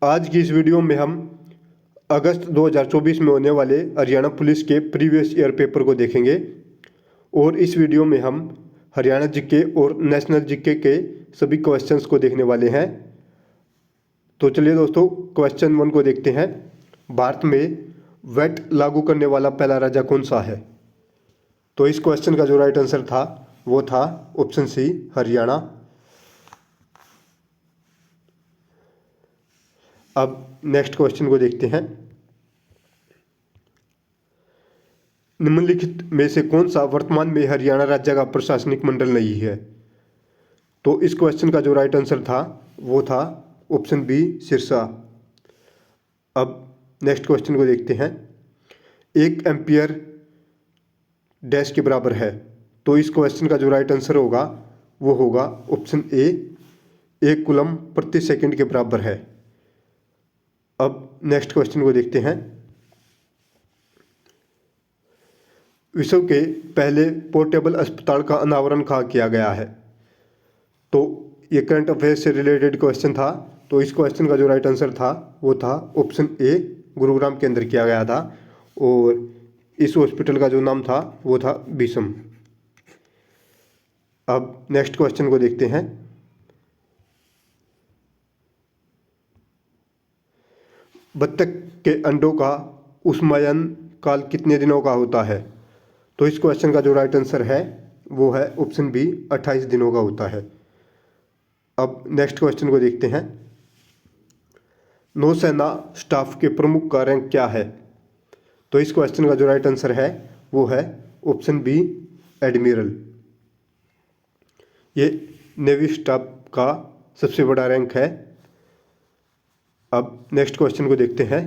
आज की इस वीडियो में हम अगस्त 2024 में होने वाले हरियाणा पुलिस के प्रीवियस ईयर पेपर को देखेंगे और इस वीडियो में हम हरियाणा जीके और नेशनल जीके के सभी क्वेश्चंस को देखने वाले हैं। तो चलिए दोस्तों, क्वेश्चन 1 को देखते हैं। भारत में वैट लागू करने वाला पहला राज्य कौन सा है? तो इस क्वेश्चन का जो राइट आंसर था वो था ऑप्शन सी, हरियाणा। अब नेक्स्ट क्वेश्चन को देखते हैं। निम्नलिखित में से कौन सा वर्तमान में हरियाणा राज्य का प्रशासनिक मंडल नहीं है? तो इस क्वेश्चन का जो राइट आंसर था वो था ऑप्शन बी, सिरसा। अब नेक्स्ट क्वेश्चन को देखते हैं। 1 एम्पियर डैश के बराबर है। तो इस क्वेश्चन का जो राइट आंसर होगा वो होगा ऑप्शन ए, 1 कूलम प्रति सेकंड के बराबर है। अब नेक्स्ट क्वेश्चन को देखते हैं। विश्व के पहले पोर्टेबल अस्पताल का अनावरण कहाँ किया गया है? तो ये करंट अफेयर्स से रिलेटेड क्वेश्चन था। तो इस क्वेश्चन का जो राइट आंसर था वो था ऑप्शन ए, गुरुग्राम के अंदर किया गया था और इस हॉस्पिटल का जो नाम था वो था बीसम। अब नेक्स्ट क्वेश्चन को देखते हैं। बत्तख के अंडों का ऊष्मायन काल कितने दिनों का होता है? तो इस क्वेश्चन का जो राइट आंसर है वो है ऑप्शन बी, 28 दिनों का होता है। अब नेक्स्ट क्वेश्चन को देखते हैं। नौसेना स्टाफ के प्रमुख का रैंक क्या है? तो इस क्वेश्चन का जो राइट आंसर है वो है ऑप्शन बी, एडमिरल। ये नेवी स्टाफ का सबसे बड़ा रैंक है। अब नेक्स्ट क्वेश्चन को देखते हैं।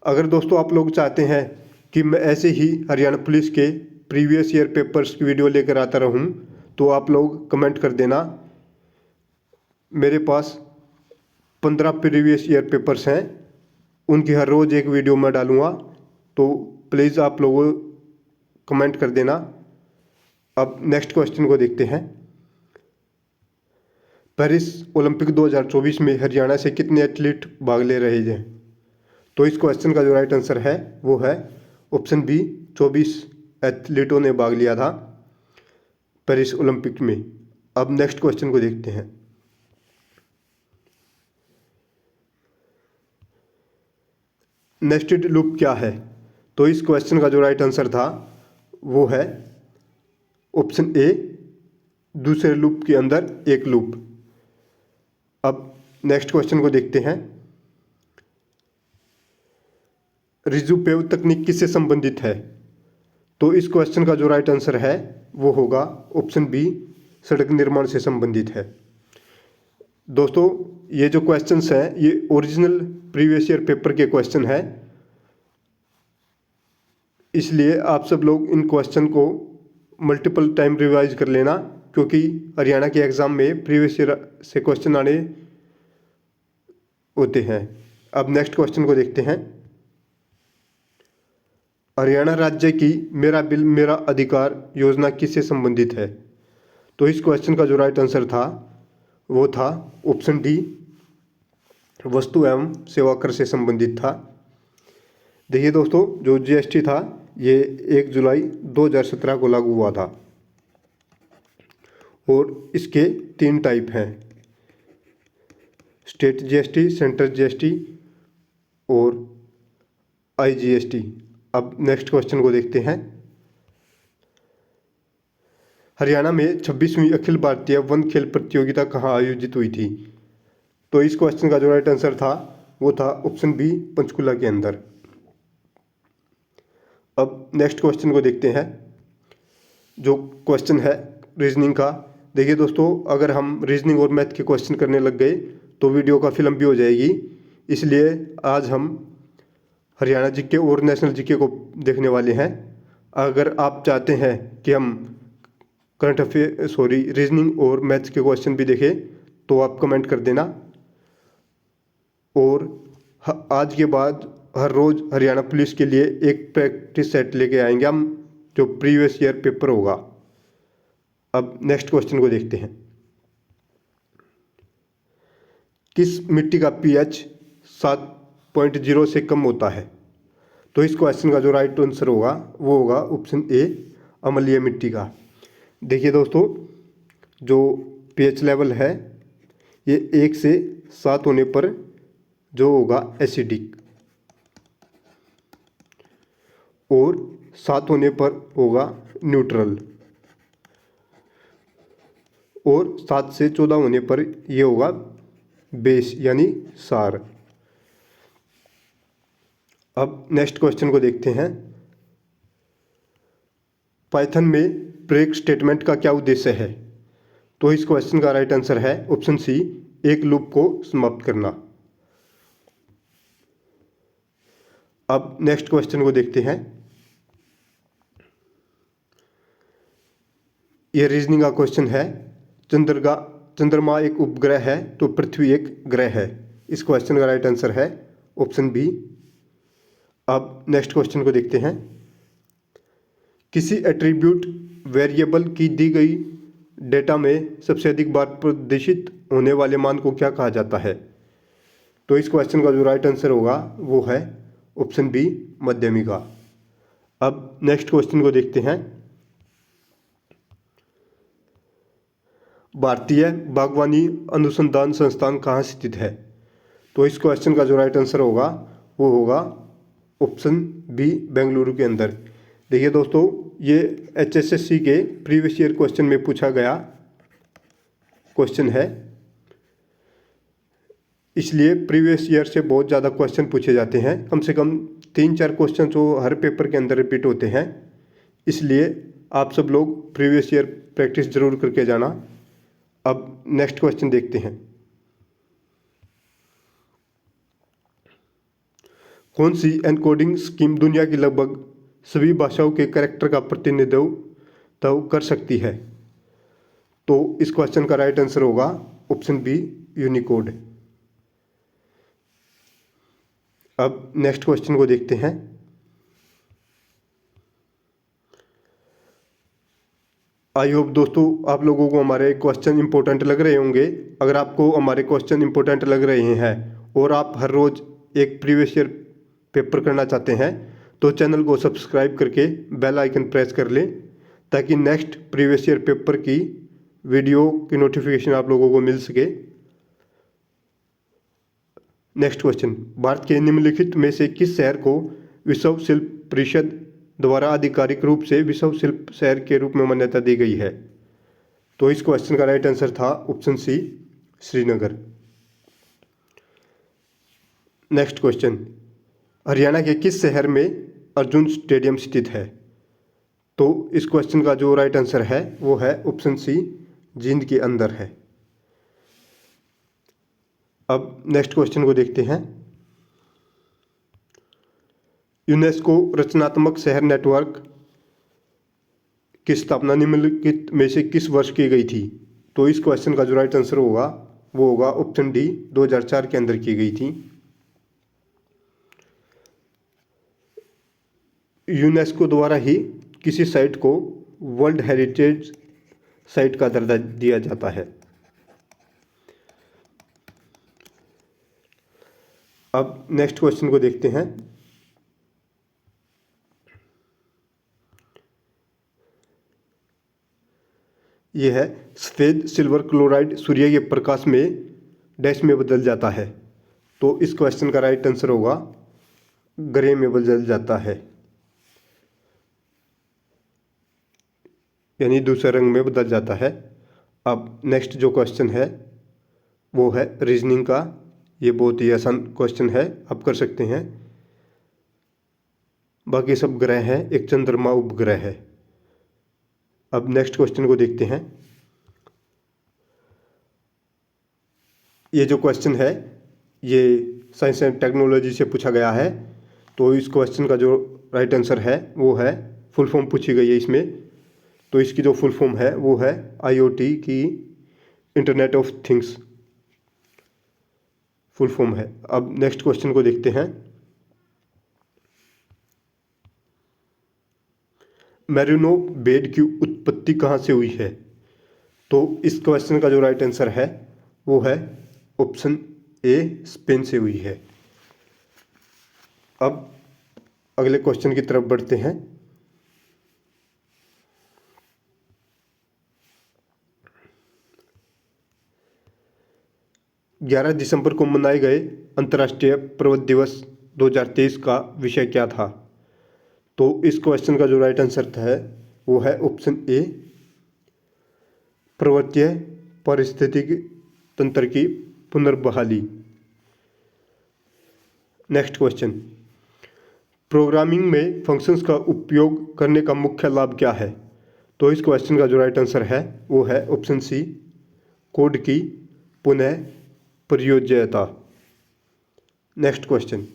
अगर दोस्तों आप लोग चाहते हैं कि मैं ऐसे ही हरियाणा पुलिस के प्रीवियस ईयर पेपर्स की वीडियो लेकर आता रहूं तो आप लोग कमेंट कर देना। मेरे पास 15 प्रीवियस ईयर पेपर्स हैं, उनकी हर रोज़ एक वीडियो मैं डालूँगा, तो प्लीज़ आप लोग कमेंट कर देना। अब नेक्स्ट क्वेश्चन को देखते हैं। पेरिस ओलंपिक 2024 में हरियाणा से कितने एथलीट भाग ले रहे हैं? तो इस क्वेश्चन का जो राइट आंसर है वो है ऑप्शन बी, 24 एथलीटों ने भाग लिया था पेरिस ओलंपिक में। अब नेक्स्ट क्वेश्चन को देखते हैं। नेस्टेड लूप क्या है? तो इस क्वेश्चन का जो राइट आंसर था वो है ऑप्शन ए, दूसरे लूप के अंदर एक लूप। अब नेक्स्ट क्वेश्चन को देखते हैं। रिजुपेव तकनीक किससे संबंधित है? तो इस क्वेश्चन का जो राइट आंसर है वो होगा ऑप्शन बी, सड़क निर्माण से संबंधित है। दोस्तों ये जो क्वेश्चंस हैं ये ओरिजिनल प्रीवियस ईयर पेपर के क्वेश्चन हैं, इसलिए आप सब लोग इन क्वेश्चन को मल्टीपल टाइम रिवाइज कर लेना, क्योंकि हरियाणा के एग्ज़ाम में प्रीवियस ईयर से क्वेश्चन आने होते हैं। अब नेक्स्ट क्वेश्चन को देखते हैं। हरियाणा राज्य की मेरा बिल मेरा अधिकार योजना किससे संबंधित है? तो इस क्वेश्चन का जो राइट आंसर था वो था ऑप्शन डी, वस्तु एवं सेवा कर से संबंधित था। देखिए दोस्तों, जो जीएसटी था ये 1 जुलाई 2017 को लागू हुआ था और इसके 3 टाइप हैं, स्टेट जीएसटी, सेंट्रल जीएसटी और आईजीएसटी। अब नेक्स्ट क्वेश्चन को देखते हैं। हरियाणा में 26वीं अखिल भारतीय वन खेल प्रतियोगिता कहाँ आयोजित हुई थी? तो इस क्वेश्चन का जो राइट आंसर था वो था ऑप्शन बी, पंचकुला के अंदर। अब नेक्स्ट क्वेश्चन को देखते हैं, जो क्वेश्चन है रीजनिंग का। देखिए दोस्तों, अगर हम रीजनिंग और मैथ के क्वेश्चन करने लग गए तो वीडियो काफ़ी लंबी हो जाएगी, इसलिए आज हम हरियाणा जीके और नेशनल जीके को देखने वाले हैं। अगर आप चाहते हैं कि हम करंट अफेयर रीजनिंग और मैथ्स के क्वेश्चन भी देखें तो आप कमेंट कर देना। और आज के बाद हर रोज़ हरियाणा पुलिस के लिए एक प्रैक्टिस सेट लेके आएंगे हम, जो प्रीवियस ईयर पेपर होगा। अब नेक्स्ट क्वेश्चन को देखते हैं। किस मिट्टी का पीएच 7.0 से कम होता है? तो इस क्वेश्चन का जो राइट आंसर होगा वो होगा ऑप्शन ए, अम्लीय मिट्टी का। देखिए दोस्तों, जो पीएच लेवल है ये 1 से 7 होने पर जो होगा एसिडिक, और 7 होने पर होगा न्यूट्रल, और 7 से 14 होने पर ये होगा बेस यानी सार। अब नेक्स्ट क्वेश्चन को देखते हैं। पाइथन में ब्रेक स्टेटमेंट का क्या उद्देश्य है? तो इस क्वेश्चन का राइट आंसर है ऑप्शन सी, एक लूप को समाप्त करना। अब नेक्स्ट क्वेश्चन को देखते हैं। यह रीजनिंग का क्वेश्चन है। चंद्रमा एक उपग्रह है तो पृथ्वी एक ग्रह है। इस क्वेश्चन का राइट आंसर है ऑप्शन बी। अब नेक्स्ट क्वेश्चन को देखते हैं। किसी एट्रीब्यूट वेरिएबल की दी गई डेटा में सबसे अधिक बार प्रदर्शित होने वाले मान को क्या कहा जाता है? तो इस क्वेश्चन का जो राइट आंसर होगा वो है ऑप्शन बी, मध्यमिका। अब नेक्स्ट क्वेश्चन को देखते हैं। भारतीय बागवानी अनुसंधान संस्थान कहाँ स्थित है? तो इस क्वेश्चन का जो राइट आंसर होगा वो होगा ऑप्शन बी, बेंगलुरु के अंदर। देखिए दोस्तों, ये HSSC के प्रीवियस ईयर क्वेश्चन में पूछा गया क्वेश्चन है, इसलिए प्रीवियस ईयर से बहुत ज़्यादा क्वेश्चन पूछे जाते हैं। कम से कम 3-4 क्वेश्चन जो हर पेपर के अंदर रिपीट होते हैं, इसलिए आप सब लोग प्रीवियस ईयर प्रैक्टिस जरूर करके जाना। अब नेक्स्ट क्वेश्चन देखते हैं। कौन सी एनकोडिंग स्कीम दुनिया की लगभग सभी भाषाओं के कैरेक्टर का प्रतिनिधित्व कर सकती है? तो इस क्वेश्चन का राइट आंसर होगा ऑप्शन बी, यूनिकोड। अब नेक्स्ट क्वेश्चन को देखते हैं। आई होप दोस्तों आप लोगों को हमारे क्वेश्चन इंपॉर्टेंट लग रहे होंगे। अगर आपको हमारे क्वेश्चन इंपॉर्टेंट लग रहे हैं और आप हर रोज एक प्रीवियस ईयर पेपर करना चाहते हैं तो चैनल को सब्सक्राइब करके बेल आइकन प्रेस कर लें, ताकि नेक्स्ट प्रीवियस ईयर पेपर की वीडियो की नोटिफिकेशन आप लोगों को मिल सके। Next question. भारत के निम्नलिखित में से किस शहर को विश्व शिल्प परिषद द्वारा आधिकारिक रूप से विश्व शिल्प शहर के रूप में मान्यता दी गई है? तो इस क्वेश्चन का राइट आंसर था option C, Srinagar. Next question. Haryana के किस शहर में अर्जुन स्टेडियम स्थित है? तो इस क्वेश्चन का जो राइट आंसर है वो है ऑप्शन सी, जींद के अंदर है। अब नेक्स्ट क्वेश्चन को देखते हैं। यूनेस्को रचनात्मक शहर नेटवर्क की स्थापना निम्नलिखित में से किस वर्ष की गई थी? तो इस क्वेश्चन का जो राइट आंसर होगा वो होगा ऑप्शन डी, 2004 के अंदर की गई थी। यूनेस्को द्वारा ही किसी साइट को वर्ल्ड हेरिटेज साइट का दर्जा दिया जाता है। अब नेक्स्ट क्वेश्चन को देखते हैं। यह है, सफेद सिल्वर क्लोराइड सूर्य के प्रकाश में डैश में बदल जाता है। तो इस क्वेश्चन का राइट आंसर होगा ग्रे में बदल जाता है, यानी दूसरे रंग में बदल जाता है। अब नेक्स्ट जो क्वेश्चन है वो है रीजनिंग का। ये बहुत ही आसान क्वेश्चन है, आप कर सकते हैं। बाकी सब ग्रह हैं, एक चंद्रमा उपग्रह है। अब नेक्स्ट क्वेश्चन को देखते हैं। ये जो क्वेश्चन है ये साइंस एंड टेक्नोलॉजी से पूछा गया है। तो इस क्वेश्चन का जो राइट आंसर है वो है, फुल फॉर्म पूछी गई है इसमें, तो इसकी जो फुल फॉर्म है वो है IoT की internet of things full form है। अब नेक्स्ट क्वेश्चन को देखते हैं। मेरिनो बेड की उत्पत्ति कहाँ से हुई है? तो इस क्वेश्चन का जो राइट आंसर है वो है ऑप्शन ए स्पेन से हुई है। अब अगले क्वेश्चन की तरफ बढ़ते हैं। ग्यारह दिसंबर को मनाए गए अंतर्राष्ट्रीय पर्वत दिवस 2023 का विषय क्या था? तो इस क्वेश्चन का जो राइट आंसर है वो है ऑप्शन ए, पर्वतीय पारिस्थितिकी तंत्र की पुनर्बहाली। नेक्स्ट क्वेश्चन, प्रोग्रामिंग में फंक्शंस का उपयोग करने का मुख्य लाभ क्या है? तो इस क्वेश्चन का जो राइट आंसर है वो है ऑप्शन सी, कोड की पुनः प्रयोज्यता। नेक्स्ट क्वेश्चन,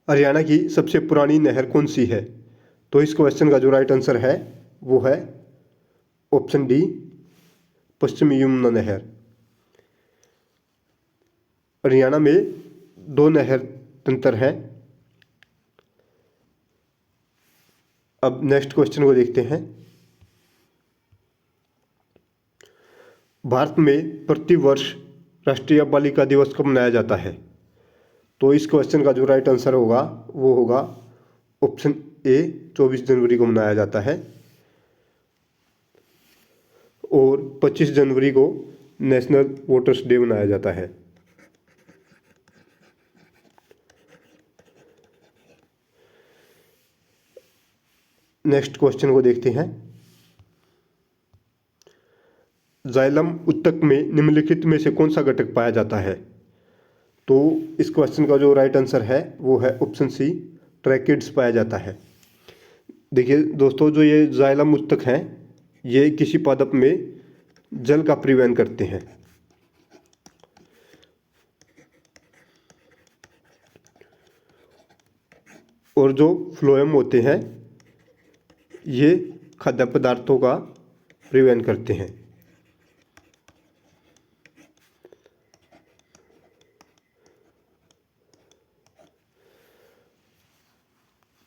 हरियाणा की सबसे पुरानी नहर कौन सी है? तो इस क्वेश्चन का जो राइट आंसर है वो है ऑप्शन डी, पश्चिमी यमुना नहर। हरियाणा में दो नहर तंत्र हैं। अब नेक्स्ट क्वेश्चन को देखते हैं। भारत में प्रतिवर्ष राष्ट्रीय बालिका दिवस कब मनाया जाता है? तो इस क्वेश्चन का जो राइट आंसर होगा वो होगा ऑप्शन ए, 24 जनवरी को मनाया जाता है और 25 जनवरी को नेशनल वोटर्स डे मनाया जाता है। नेक्स्ट क्वेश्चन को देखते हैं। जाइलम उत्तक में निम्नलिखित में से कौन सा घटक पाया जाता है? तो इस क्वेश्चन का जो राइट आंसर है वो है ऑप्शन सी, ट्रैकिड्स पाया जाता है। देखिए दोस्तों, जो ये जाइलम उत्तक हैं ये किसी पादप में जल का परिवहन करते हैं और जो फ्लोएम होते हैं ये खाद्य पदार्थों का परिवहन करते हैं।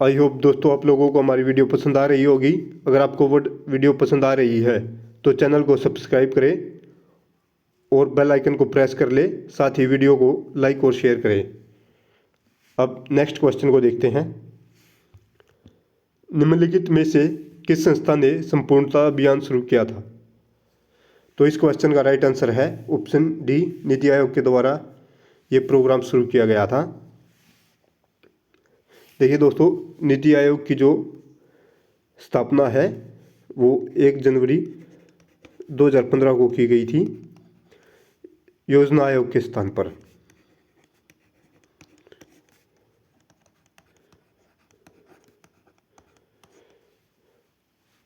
आई होप दोस्तों आप लोगों को हमारी वीडियो पसंद आ रही होगी। अगर आपको वो वीडियो पसंद आ रही है तो चैनल को सब्सक्राइब करें और बेल आइकन को प्रेस कर ले, साथ ही वीडियो को लाइक और शेयर करें। अब नेक्स्ट क्वेश्चन को देखते हैं। निम्नलिखित में से किस संस्था ने संपूर्णता अभियान शुरू किया था? तो इस क्वेश्चन का राइट आंसर है ऑप्शन डी, नीति आयोग के द्वारा ये प्रोग्राम शुरू किया गया था। देखिए दोस्तों, नीति आयोग की जो स्थापना है वो 1 जनवरी 2015 को की गई थी योजना आयोग के स्थान पर।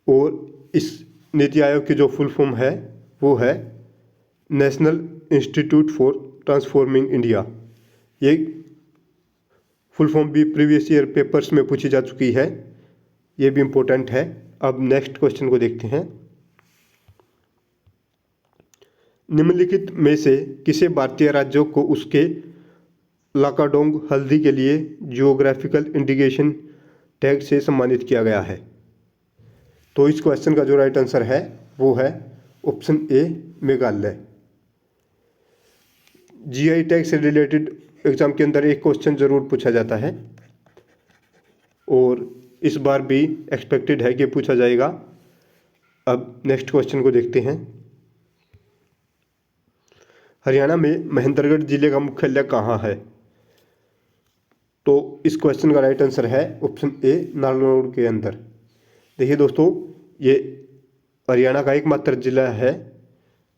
और इस नीति आयोग की जो फुल फॉर्म है वो है national institute for transforming India. ये फुल फॉर्म भी प्रीवियस ईयर पेपर्स में पूछी जा चुकी है, ये भी इम्पोर्टेंट है। अब नेक्स्ट क्वेश्चन को देखते हैं। निम्नलिखित में से किसे भारतीय राज्यों को उसके लाकाडोंग हल्दी के लिए जियोग्राफिकल इंडिकेशन टैग से सम्मानित किया गया है? तो इस क्वेश्चन का जो राइट आंसर है वो है option A, Meghalaya. GI tag से रिलेटेड एग्जाम के अंदर एक क्वेश्चन जरूर पूछा जाता है और इस बार भी एक्सपेक्टेड है कि पूछा जाएगा। अब नेक्स्ट क्वेश्चन को देखते हैं। हरियाणा में महेंद्रगढ़ जिले का मुख्यालय कहाँ है? तो इस क्वेश्चन का राइट आंसर है ऑप्शन ए, नारनौल के अंदर। देखिए दोस्तों, ये हरियाणा का एकमात्र जिला है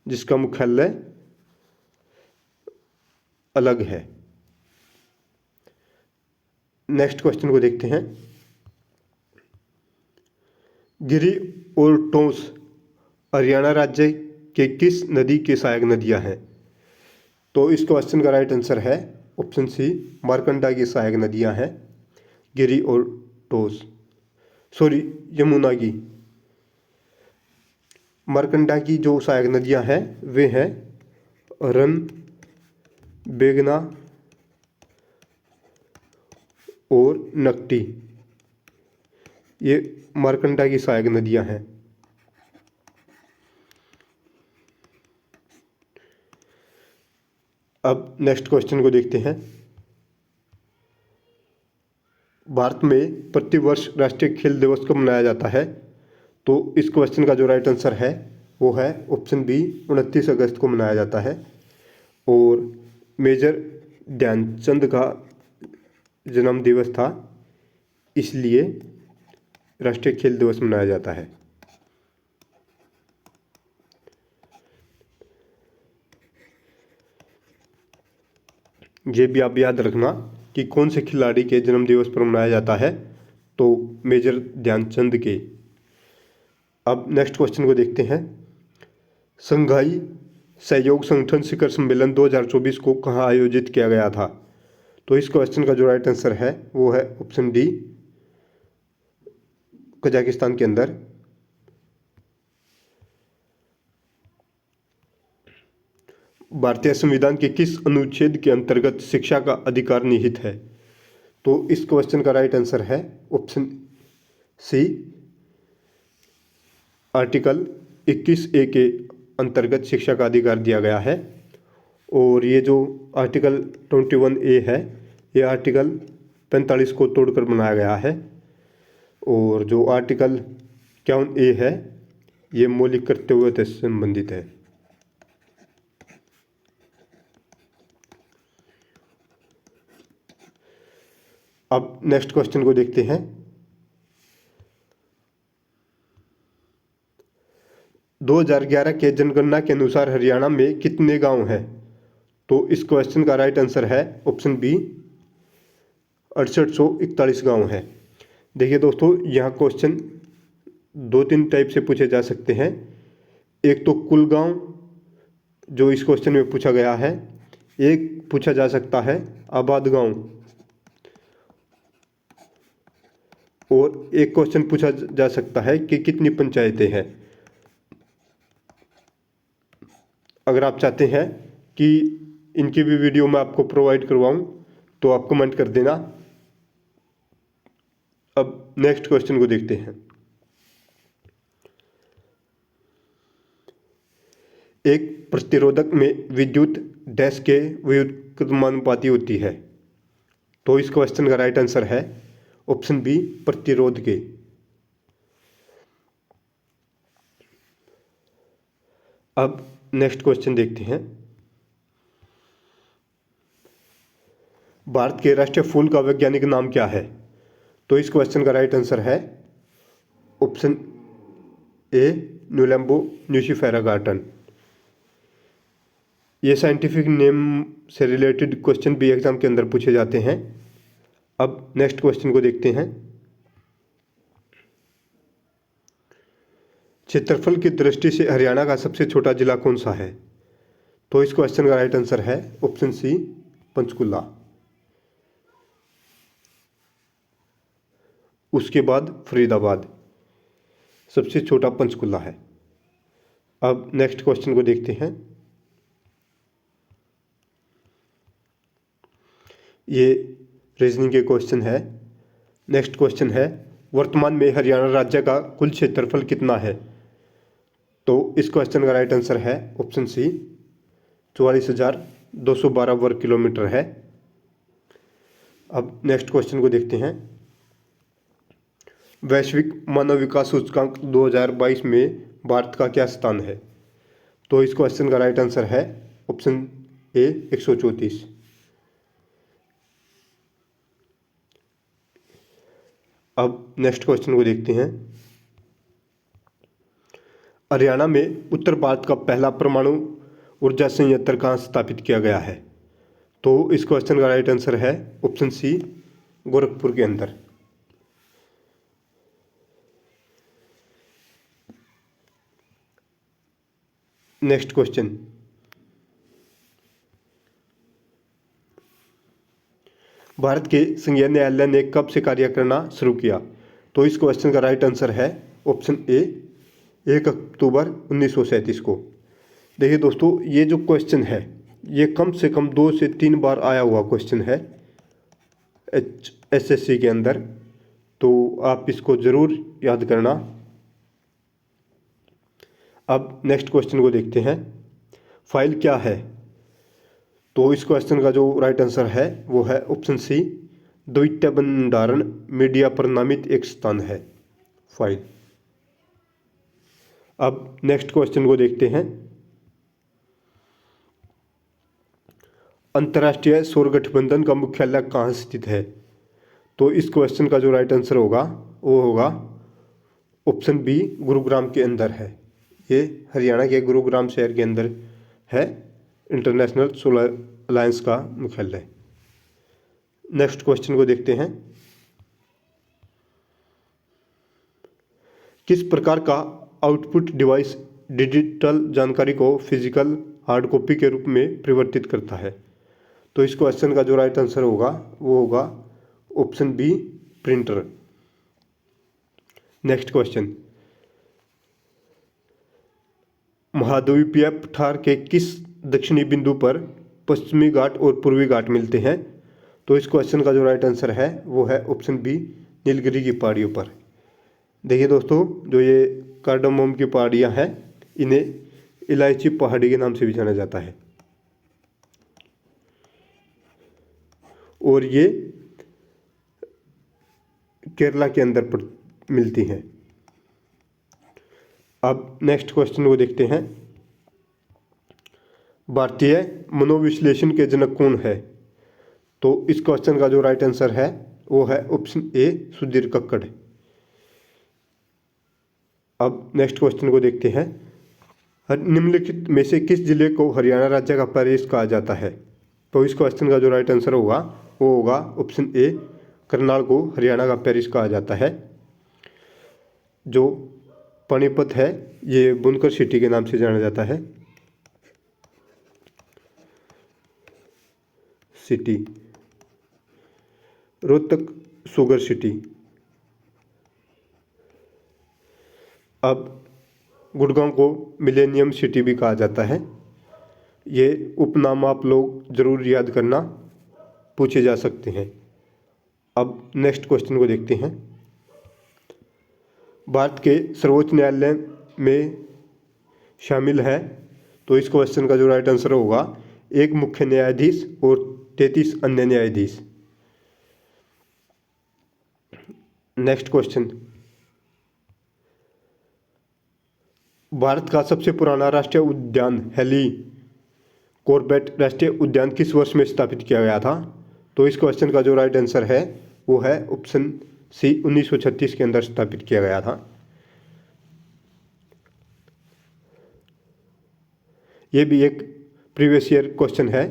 जिसका मुख्यालय अलग है। नेक्स्ट क्वेश्चन को देखते हैं। गिरी और टोंस हरियाणा राज्य के किस नदी की सहायक नदियां हैं? तो इस क्वेश्चन का राइट आंसर है ऑप्शन सी, मारकंडा की सहायक नदियां हैं गिरी और टोंस, सॉरी यमुना की। मारकंडा की जो सहायक नदियां हैं वे हैं रन, बेगना और नकटी। ये मारकंडा की सहायक नदियां हैं। अब नेक्स्ट क्वेश्चन को देखते हैं। भारत में प्रतिवर्ष राष्ट्रीय खेल दिवस कब मनाया जाता है? तो इस क्वेश्चन का जो राइट आंसर है वो है ऑप्शन बी, 29 अगस्त को मनाया जाता है। और मेजर ध्यानचंद का जन्म दिवस था, इसलिए राष्ट्रीय खेल दिवस मनाया जाता है। ये भी आप याद रखना कि कौन से खिलाड़ी के जन्म दिवस पर मनाया जाता है, तो मेजर ध्यानचंद के। अब नेक्स्ट क्वेश्चन को देखते हैं। संघाई सहयोग संगठन शिखर सम्मेलन 2024 को कहाँ आयोजित किया गया था? तो इस क्वेश्चन का जो राइट आंसर है वो है ऑप्शन डी, कजाकिस्तान के अंदर। भारतीय संविधान के किस अनुच्छेद के अंतर्गत शिक्षा का अधिकार निहित है? तो इस क्वेश्चन का राइट आंसर है ऑप्शन सी, आर्टिकल 21A के अंतर्गत शिक्षा का अधिकार दिया गया है। और ये जो आर्टिकल 21A है, ये आर्टिकल 45 को तोड़कर बनाया गया है। और जो आर्टिकल 51A है, ये मौलिक कर्तव्यों से संबंधित है। अब नेक्स्ट क्वेश्चन को देखते हैं। 2011 के जनगणना के अनुसार हरियाणा में कितने गांव हैं? तो इस क्वेश्चन का राइट आंसर है ऑप्शन बी, 6841 गांव है। देखिए दोस्तों, यहाँ क्वेश्चन दो तीन टाइप से पूछे जा सकते हैं। एक तो कुल गांव जो इस क्वेश्चन में पूछा गया है, एक पूछा जा सकता है आबाद गांव, और एक क्वेश्चन पूछा जा सकता है कि कितनी पंचायतें हैं। अगर आप चाहते हैं कि इनकी भी वीडियो मैं आपको प्रोवाइड करवाऊं तो आप कमेंट कर देना। अब नेक्स्ट क्वेश्चन को देखते हैं। एक प्रतिरोधक में विद्युत डैश के व्युत्क्रमानुपाती होती है। तो इस क्वेश्चन का राइट आंसर है ऑप्शन बी, प्रतिरोध के। अब नेक्स्ट क्वेश्चन देखते हैं। भारत के राष्ट्रीय फूल का वैज्ञानिक नाम क्या है? तो इस क्वेश्चन का राइट आंसर है ऑप्शन ए, न्यूलैम्बो न्यूसिफेरा गार्टन। ये साइंटिफिक नेम से रिलेटेड क्वेश्चन भी एग्जाम के अंदर पूछे जाते हैं। अब नेक्स्ट क्वेश्चन को देखते हैं। क्षेत्रफल की दृष्टि से हरियाणा का सबसे छोटा जिला कौन सा है? तो इस क्वेश्चन का राइट आंसर है ऑप्शन सी, पंचकुला। उसके बाद फरीदाबाद, सबसे छोटा पंचकुला है। अब नेक्स्ट क्वेश्चन को देखते हैं। ये रीजनिंग के क्वेश्चन है। नेक्स्ट क्वेश्चन है, वर्तमान में हरियाणा राज्य का कुल क्षेत्रफल कितना है? तो इस क्वेश्चन का राइट आंसर है ऑप्शन सी, 44,212 वर्ग किलोमीटर है। अब नेक्स्ट क्वेश्चन को देखते हैं। वैश्विक मानव विकास सूचकांक 2022 में भारत का क्या स्थान है? तो इस क्वेश्चन का राइट आंसर है ऑप्शन ए, 134। अब नेक्स्ट क्वेश्चन को देखते हैं। हरियाणा में उत्तर भारत का पहला परमाणु ऊर्जा संयंत्र कहाँ स्थापित किया गया है? तो इस क्वेश्चन का राइट आंसर है ऑप्शन सी, गोरखपुर के अंदर। नेक्स्ट क्वेश्चन, भारत के संघीय न्यायालय ने कब से कार्य करना शुरू किया? तो इस क्वेश्चन का राइट आंसर है ऑप्शन ए, 1 अक्टूबर 1937 को। देखिए दोस्तों, ये जो क्वेश्चन है ये कम से कम 2 से 3 बार आया हुआ क्वेश्चन है SSC के अंदर, तो आप इसको ज़रूर याद करना। अब नेक्स्ट क्वेश्चन को देखते हैं। फाइल क्या है? तो इस क्वेश्चन का जो राइट आंसर है वो है ऑप्शन सी, द्वितीय भंडारण मीडिया पर नामित एक स्थान है, फाइल। अब नेक्स्ट क्वेश्चन को देखते हैं। अंतर्राष्ट्रीय सौर गठबंधन का मुख्यालय कहाँ स्थित है? तो इस क्वेश्चन का जो राइट आंसर होगा वो होगा ऑप्शन बी, गुरुग्राम के अंदर है। ये हरियाणा के गुरुग्राम शहर के अंदर है इंटरनेशनल सोलर अलायंस का मुख्यालय। नेक्स्ट क्वेश्चन को देखते हैं। किस प्रकार का आउटपुट डिवाइस डिजिटल जानकारी को फिजिकल हार्ड कॉपी के रूप में परिवर्तित करता है? तो इस क्वेश्चन का जो राइट आंसर होगा वो होगा option B, printer. Next question. महाद्वीपीय पठार के किस दक्षिणी बिंदु पर पश्चिमी घाट और पूर्वी घाट मिलते हैं? तो इस क्वेश्चन का जो राइट आंसर है वो है ऑप्शन बी, नीलगिरी की पहाड़ियों पर। देखिए दोस्तों, जो ये कार्डामोम की पहाड़ियाँ हैं इन्हें इलायची पहाड़ी के नाम से भी जाना जाता है और ये केरला के अंदर मिलती हैं। अब नेक्स्ट क्वेश्चन को देखते हैं। भारतीय मनोविश्लेषण के जनक कौन है? तो इस क्वेश्चन का जो राइट आंसर है वो है ऑप्शन ए, सुधीर कक्कड़। अब नेक्स्ट क्वेश्चन को देखते हैं। निम्नलिखित में से किस जिले को हरियाणा राज्य का पेरिस कहा जाता है? तो इस क्वेश्चन का जो राइट आंसर होगा वो होगा ऑप्शन ए, करनाल को हरियाणा का पेरिस कहा जाता है। जो पानीपत है ये बुनकर सिटी के नाम से जाना जाता है, सिटी। Rohtak sugar city. अब गुड़गांव को मिलेनियम सिटी भी कहा जाता है। ये उपनाम आप लोग जरूर याद करना, पूछे जा सकते हैं। अब नेक्स्ट क्वेश्चन को देखते हैं। भारत के सर्वोच्च न्यायालय में शामिल है? तो इस क्वेश्चन का जो राइट आंसर होगा एक मुख्य न्यायाधीश और 33 अन्य न्यायाधीश। Next question. भारत का सबसे पुराना राष्ट्रीय उद्यान हेली कॉर्बेट राष्ट्रीय उद्यान किस वर्ष में स्थापित किया गया था? तो इस क्वेश्चन का जो राइट आंसर है वो है ऑप्शन सी, 1936 के अंदर स्थापित किया गया था। ये भी एक प्रीवियस ईयर क्वेश्चन है।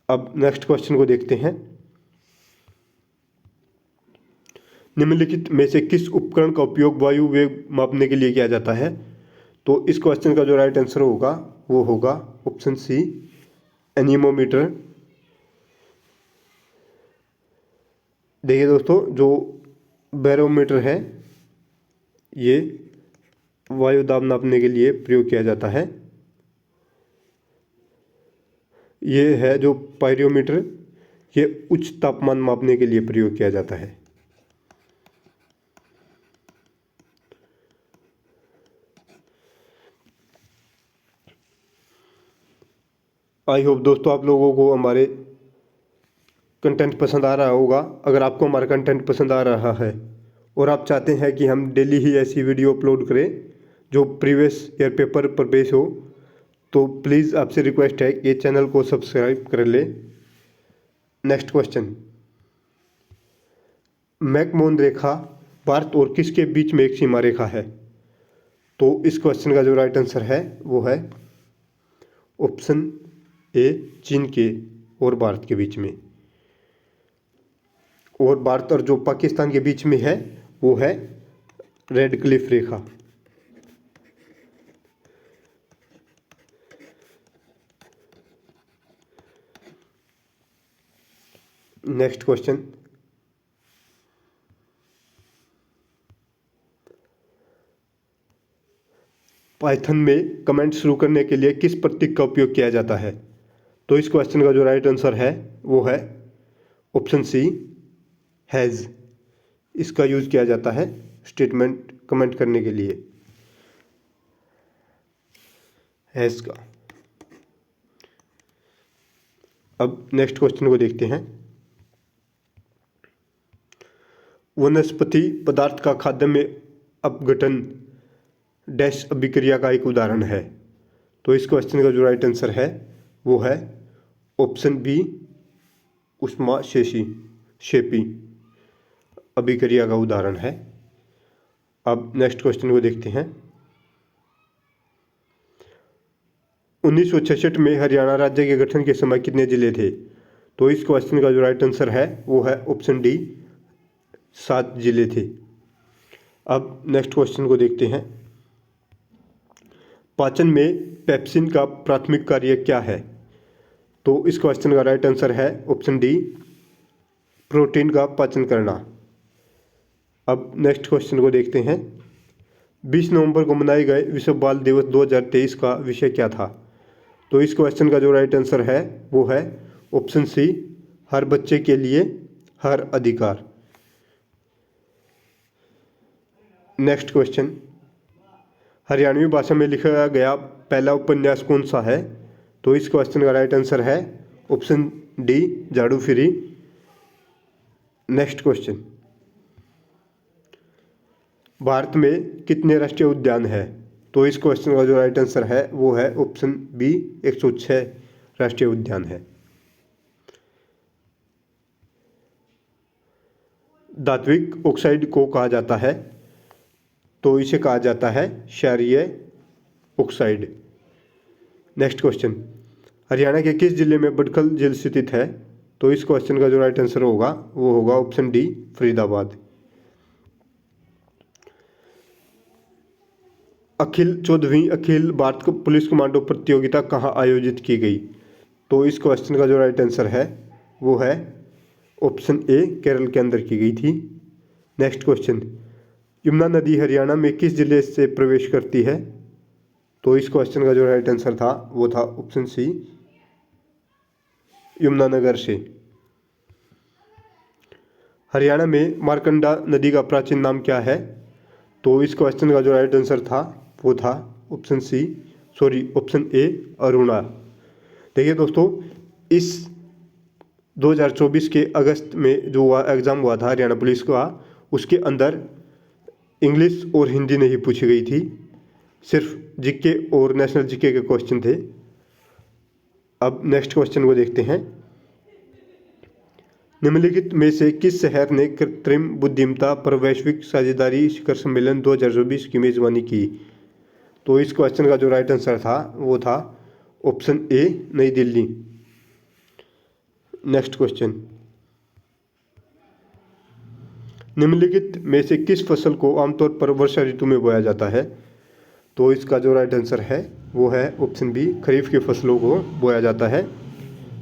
अब नेक्स्ट क्वेश्चन को देखते हैं। निम्नलिखित में से किस उपकरण का उपयोग वायु वेग मापने के लिए किया जाता है? तो इस क्वेश्चन का जो राइट आंसर होगा वो होगा ऑप्शन सी, एनीमोमीटर। देखिए दोस्तों, जो बैरोमीटर है ये वायु दाब नापने के लिए प्रयोग किया जाता है। ये है जो पायरोमीटर, ये उच्च तापमान मापने के लिए प्रयोग किया जाता है। आई होप दोस्तों आप लोगों को हमारे कंटेंट पसंद आ रहा होगा। अगर आपको हमारा कंटेंट पसंद आ रहा है और आप चाहते हैं कि हम डेली ही ऐसी वीडियो अपलोड करें जो प्रीवियस ईयर पेपर पर बेस हो, तो प्लीज़ आपसे रिक्वेस्ट है कि चैनल को सब्सक्राइब कर ले। Next question. मैकमोहन रेखा भारत और किसके बीच में एक सीमा रेखा है? तो इस क्वेश्चन का जो राइट आंसर है वो है ऑप्शन ए, चीन के और भारत के बीच में। और भारत और जो पाकिस्तान के बीच में है वो है रेड क्लिफ रेखा। Next question. पाइथन में कमेंट शुरू करने के लिए किस प्रतीक का उपयोग किया जाता है? तो इस क्वेश्चन का जो राइट आंसर है वो है ऑप्शन सी, हैज़। इसका यूज किया जाता है स्टेटमेंट कमेंट करने के लिए, हैज़ का। अब नेक्स्ट क्वेश्चन को देखते हैं। वनस्पति पदार्थ का खाद्य में अपघटन डैश अभिक्रिया का एक उदाहरण है। तो इस क्वेश्चन का जो राइट आंसर है वो है ऑप्शन बी ऊष्माक्षेपी अभिक्रिया का उदाहरण है। अब नेक्स्ट क्वेश्चन को देखते हैं। 1966 में हरियाणा राज्य के गठन के समय कितने जिले थे? तो इस क्वेश्चन का जो राइट आंसर है वो है ऑप्शन डी 7 जिले थे। अब नेक्स्ट क्वेश्चन को देखते हैं। पाचन में पेप्सिन का प्राथमिक कार्य क्या है? तो इस क्वेश्चन का राइट आंसर है ऑप्शन डी प्रोटीन का पाचन करना। अब नेक्स्ट क्वेश्चन को देखते हैं। 20 नवंबर को मनाए गए विश्व बाल दिवस 2023 का विषय क्या था? तो इस क्वेश्चन का जो राइट आंसर है वो है ऑप्शन सी हर बच्चे के लिए हर अधिकार। Next question. हरियाणवी भाषा में लिखा गया पहला उपन्यास कौन सा है? तो इस क्वेश्चन का राइट आंसर है ऑप्शन डी झाड़ू फिरी। Next question. भारत में कितने राष्ट्रीय उद्यान है? तो इस क्वेश्चन का जो राइट आंसर है वो है ऑप्शन बी 106 राष्ट्रीय उद्यान है। धात्विक ऑक्साइड को कहा जाता है? तो इसे कहा जाता है क्षारीय ऑक्साइड। Next question. हरियाणा के किस जिले में बडखल झील स्थित है? तो इस क्वेश्चन का जो राइट आंसर होगा वो होगा ऑप्शन डी फरीदाबाद। अखिल 14वीं अखिल भारत पुलिस कमांडो प्रतियोगिता कहाँ आयोजित की गई? तो इस क्वेश्चन का जो राइट आंसर है वो है ऑप्शन ए केरल के अंदर की गई थी। Next question. यमुना नदी हरियाणा में किस जिले से प्रवेश करती है? तो इस क्वेश्चन का जो राइट आंसर था वो था ऑप्शन सी यमुनानगर से। हरियाणा में मारकंडा नदी का प्राचीन नाम क्या है? तो इस क्वेश्चन का जो राइट आंसर था वो था ऑप्शन ए अरुणा। देखिए दोस्तों, इस 2024 के अगस्त में जो एग्ज़ाम हुआ था हरियाणा पुलिस का, उसके अंदर इंग्लिश और हिंदी नहीं पूछी गई थी, सिर्फ जीके और नेशनल जीके के क्वेश्चन थे। अब नेक्स्ट क्वेश्चन को देखते हैं। निम्नलिखित में से किस शहर ने कृत्रिम बुद्धिमत्ता पर वैश्विक साझेदारी शिखर सम्मेलन 2024 की मेजबानी की? तो इस क्वेश्चन का जो राइट आंसर था वो था ऑप्शन ए नई दिल्ली। Next question. निम्नलिखित में से किस फसल को आमतौर पर वर्षा ऋतु में बोया जाता है? तो इसका जो राइट आंसर है वो है ऑप्शन बी खरीफ की फसलों को बोया जाता है।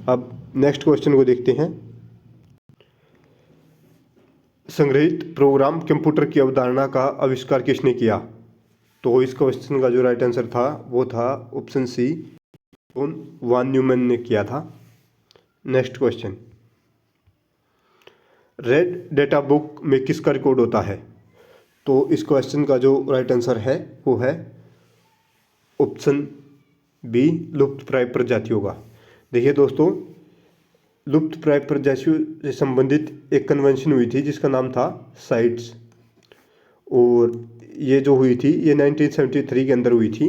अब नेक्स्ट क्वेश्चन को देखते हैं। संग्रहित प्रोग्राम कंप्यूटर की अवधारणा का आविष्कार किसने किया? तो इस क्वेश्चन का जो राइट आंसर था वो था ऑप्शन सी वान न्यूमैन ने किया था। Next question. Red data book में किसका रिकॉर्ड होता है? तो इस क्वेश्चन का जो राइट आंसर है वो है ऑप्शन बी लुप्तप्राय प्रजातियों का। देखिए दोस्तों, लुप्तप्राय प्रजातियों से संबंधित एक कन्वेंशन हुई थी जिसका नाम था साइट्स, और ये जो हुई थी ये 1973 के अंदर हुई थी।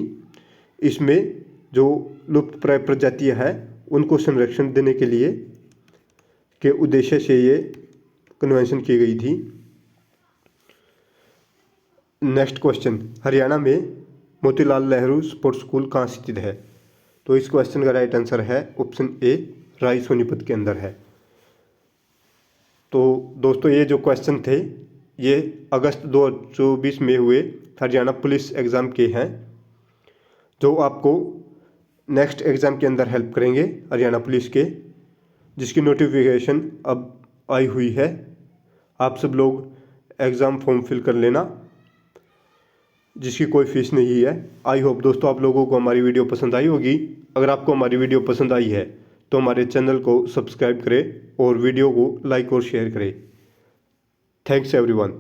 इसमें जो लुप्तप्राय प्रजातियां हैं उनको संरक्षण देने के लिए के उद्देश्य से ये कन्वेंशन की गई थी। Next question. हरियाणा में मोतीलाल नेहरू स्पोर्ट्स स्कूल कहाँ स्थित है? तो इस क्वेश्चन का राइट आंसर है ऑप्शन ए राय सोनीपत के अंदर है। तो दोस्तों, ये जो क्वेश्चन थे ये अगस्त 2024 में हुए हरियाणा पुलिस एग्ज़ाम के हैं, जो आपको नेक्स्ट एग्ज़ाम के अंदर हेल्प करेंगे हरियाणा पुलिस के, जिसकी नोटिफिकेशन अब आई हुई है। आप सब लोग एग्ज़ाम फॉर्म फिल कर लेना, जिसकी कोई फीस नहीं है। आई होप दोस्तों आप लोगों को हमारी वीडियो पसंद आई होगी। अगर आपको हमारी वीडियो पसंद आई है तो हमारे चैनल को सब्सक्राइब करें और वीडियो को लाइक और शेयर करें। Thanks everyone.